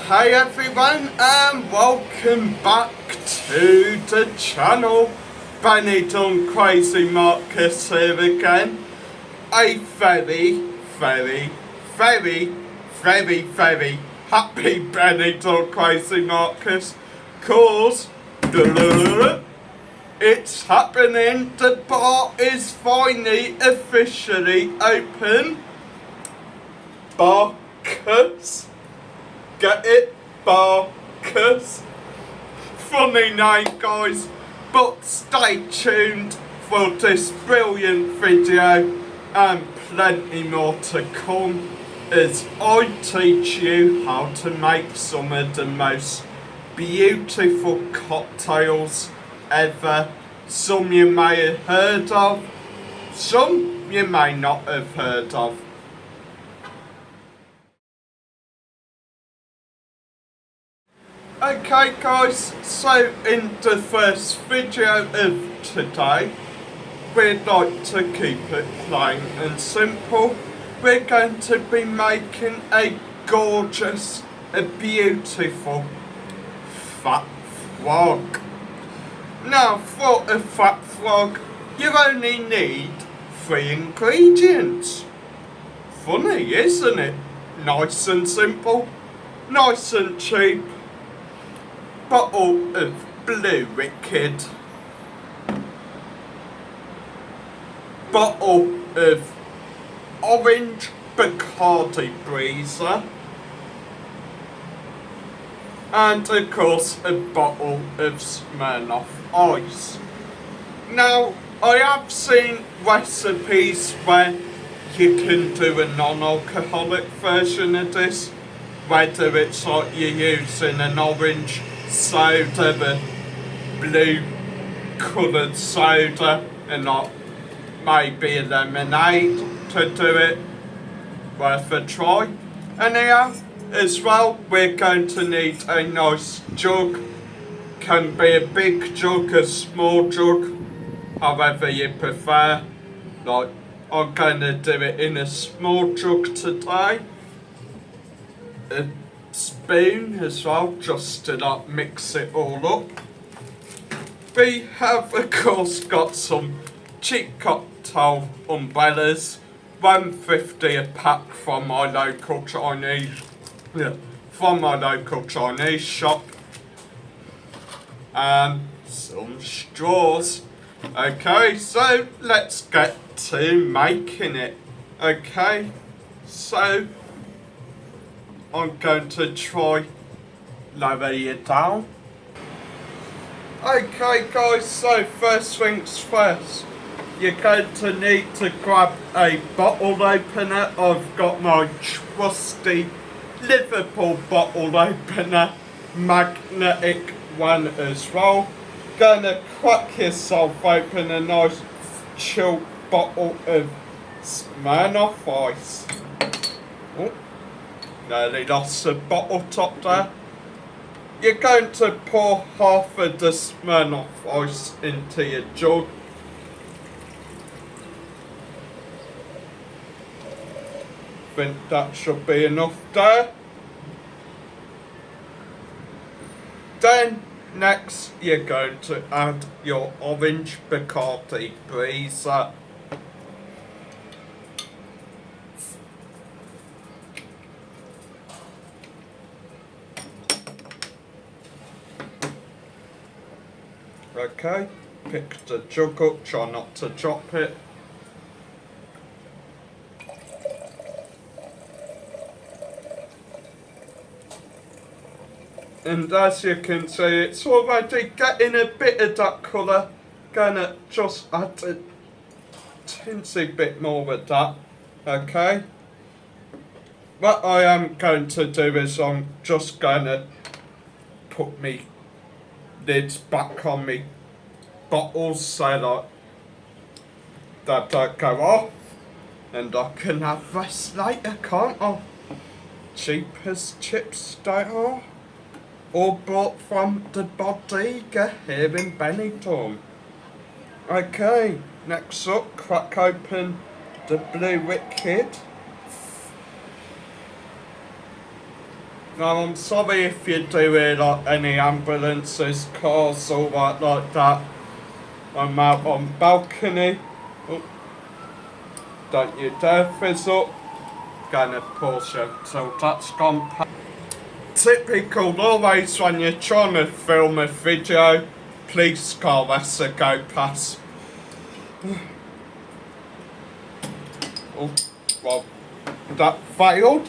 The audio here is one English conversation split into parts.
Hi everyone and welcome back to the channel. Benidorm Crazy Marcus here again. A very happy Benidorm Crazy Marcus, cause it's happening. The bar is finally officially open. Bar-cus. Get it? Bar-cus. Funny name, guys, but stay tuned for this brilliant video and plenty more to come as I teach you how to make some of the most beautiful cocktails ever. Some you may have heard of, some you may not have heard of. Okay guys, so in the first video of today, we'd like to keep it plain and simple. We're going to be making a gorgeous, a beautiful fat frog. Now for a fat frog, you only need 3 ingredients. Funny, isn't it? Nice and simple, nice and cheap. Bottle of Blue WKD, bottle of orange Bacardi Breezer, and of course a bottle of Smirnoff Ice. Now I have seen recipes where you can do a non-alcoholic version of this, whether it's like you're using an orange soda, the blue coloured soda, and not maybe a lemonade to do it. Worth a try. Anyhow, as well, we're going to need a nice jug. Can be a big jug, a small jug, however you prefer. Like, I'm going to do it in a small jug today. A spoon as well, just to like mix it all up. We have of course got some cheap cocktail umbrellas, $1.50 a pack from my local Chinese shop, and some straws. Okay, so let's get to making it. Okay, so I'm going to try lower you down. Okay guys, so first things first, you're going to need to grab a bottle opener. I've got my trusty Liverpool bottle opener, magnetic one as well. Gonna crack yourself open a nice chilled bottle of Smirnoff Ice. Oh. Nearly lost the bottle top there. You're going to pour half of the Smirnoff Ice into your jug. Think that should be enough there. Then next you're going to add your orange Bacardi Breezer. Okay, pick the jug up, try not to drop it. And as you can see, it's already getting a bit of that colour. Gonna just add a teensy bit more with that. Okay. What I am going to do is I'm just gonna put me lids back on me bottles so like that don't go off, and I can have rest later, can't I? Cheap as chips they are, all bought from the bodega here in Benidorm. Okay, next up, crack open the Blue WKD. Now I'm sorry if you do hear like any ambulances, cars or what like that. I'm out on balcony. Oh, don't you dare fizz up. Gonna pause you till that's gone past. Typical, always when you're trying to film a video, police car has to go past. Oh, well, that failed.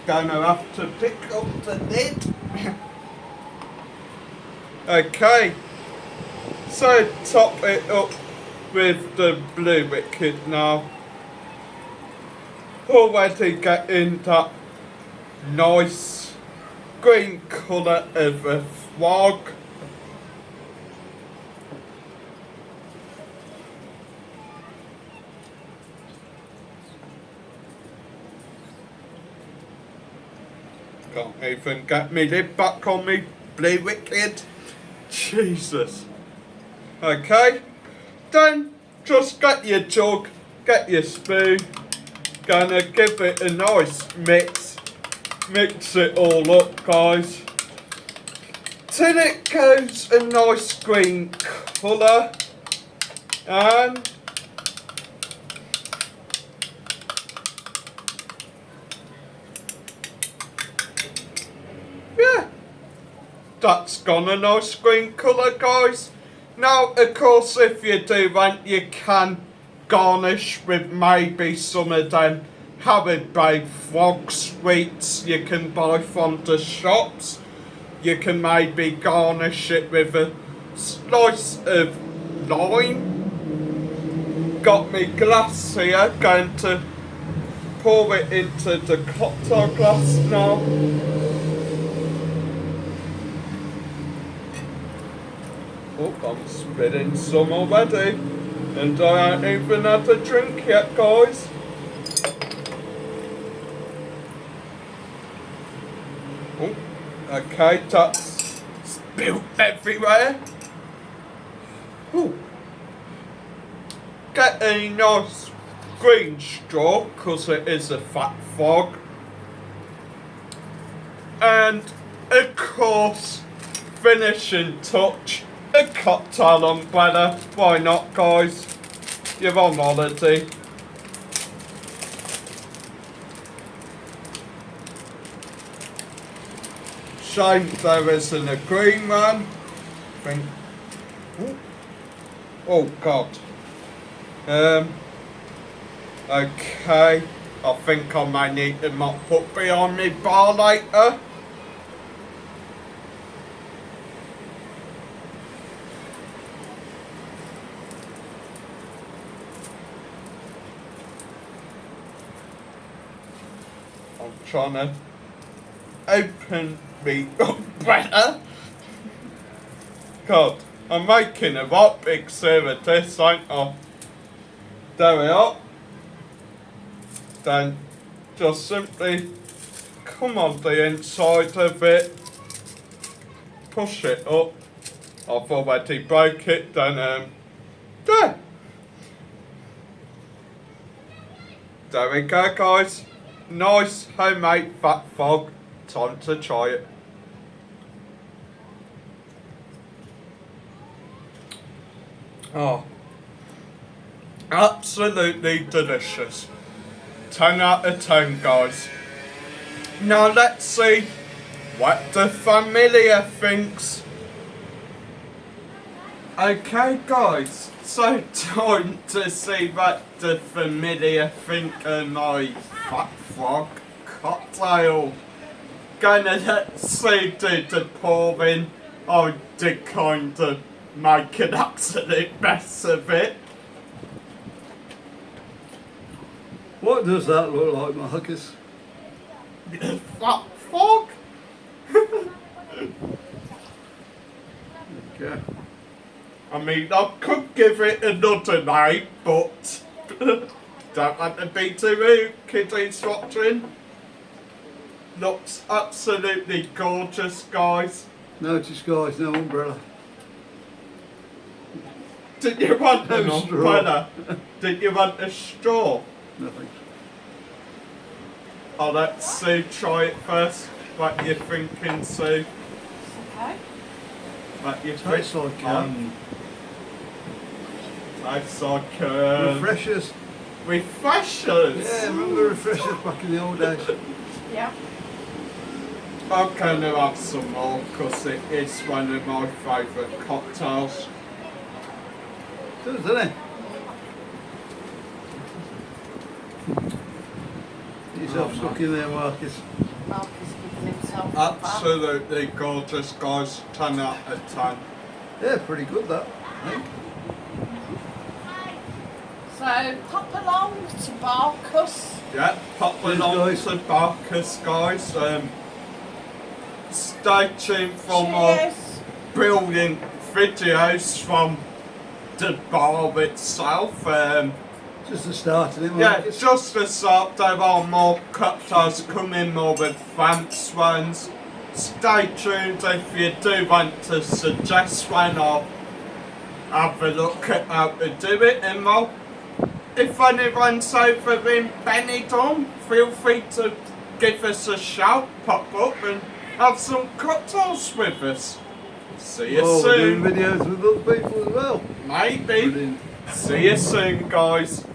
Gonna have to pick up the lid. Okay, so top it up with the Blue WKD now. Already getting that nice green colour of a fog. Can't even get me lid back on me Blue WKD. Jesus. Okay, then just get your jug, get your spoon, gonna give it a nice mix it all up guys, till it goes a nice green colour, and yeah, that's gone a nice green colour guys. Now of course if you do want you can garnish with maybe some of them Haribo frog sweets you can buy from the shops. You can maybe garnish it with a slice of lime. Got me glass here, going to pour it into the cocktail glass now. Oh, I'm spitting some already, and I ain't even had a drink yet, guys. Oh, okay, that's spilled everywhere. Oh, get a nice green straw, because it is a fat fog. And, of course, finishing touch, a cocktail umbrella. Why not, guys? You're on holiday. Shame there isn't a green one. Oh God. Okay. I think I may need to mop up behind me bar later. I'm trying to open me umbrella. God, I'm making a right big scene of this, ain't I? There we are. Then just simply come on the inside of it, push it up. I've already broke it, then there we go guys. Nice homemade fat fog. Time to try it. Oh, absolutely delicious. 10 out of 10 guys. Now let's see what the familiar thinks. Okay guys, so time to see what the familiar think of my fat frog cocktail. Gonna let's see the pouring. I did kind of make an absolute mess of it. What does that look like, Bar-cus? Fat frog? Okay. I mean, I could give it another name, but don't want to be too rude, kiddies watching. Looks absolutely gorgeous, guys. No disguise, no umbrella. Did you want an No straw. umbrella? Did you want a straw? Nothing. I'll let Sue try it first. What you thinking, Sue? Okay. What you Tastes like Tastes like refreshers. refreshers. Yeah, remember refreshers back in the old days? Yeah. I'm going to have some more because it is one of my favourite cocktails. Does, doesn't it? Get yourself stuck in there, Marcus. Mark is giving himself a bath. Absolutely gorgeous, guys. 10 out of 10. Yeah, pretty good that. I think. So pop along to Bar-cus. Yeah, pop Cheers, along guys. to Bar-cus, guys. Stay tuned for more Cheers. brilliant videos from the bar itself. Just the start of it, Yeah, Marcus. just to start, there are more cocktails coming, more advanced ones. Stay tuned if you do want to suggest one or have a look at how to do it. And well, if anyone's over in Benidorm, feel free to give us a shout, pop up and have some cocktails with us. See you Oh, we're doing soon. videos with other people as well. Maybe. Brilliant. See you soon, guys.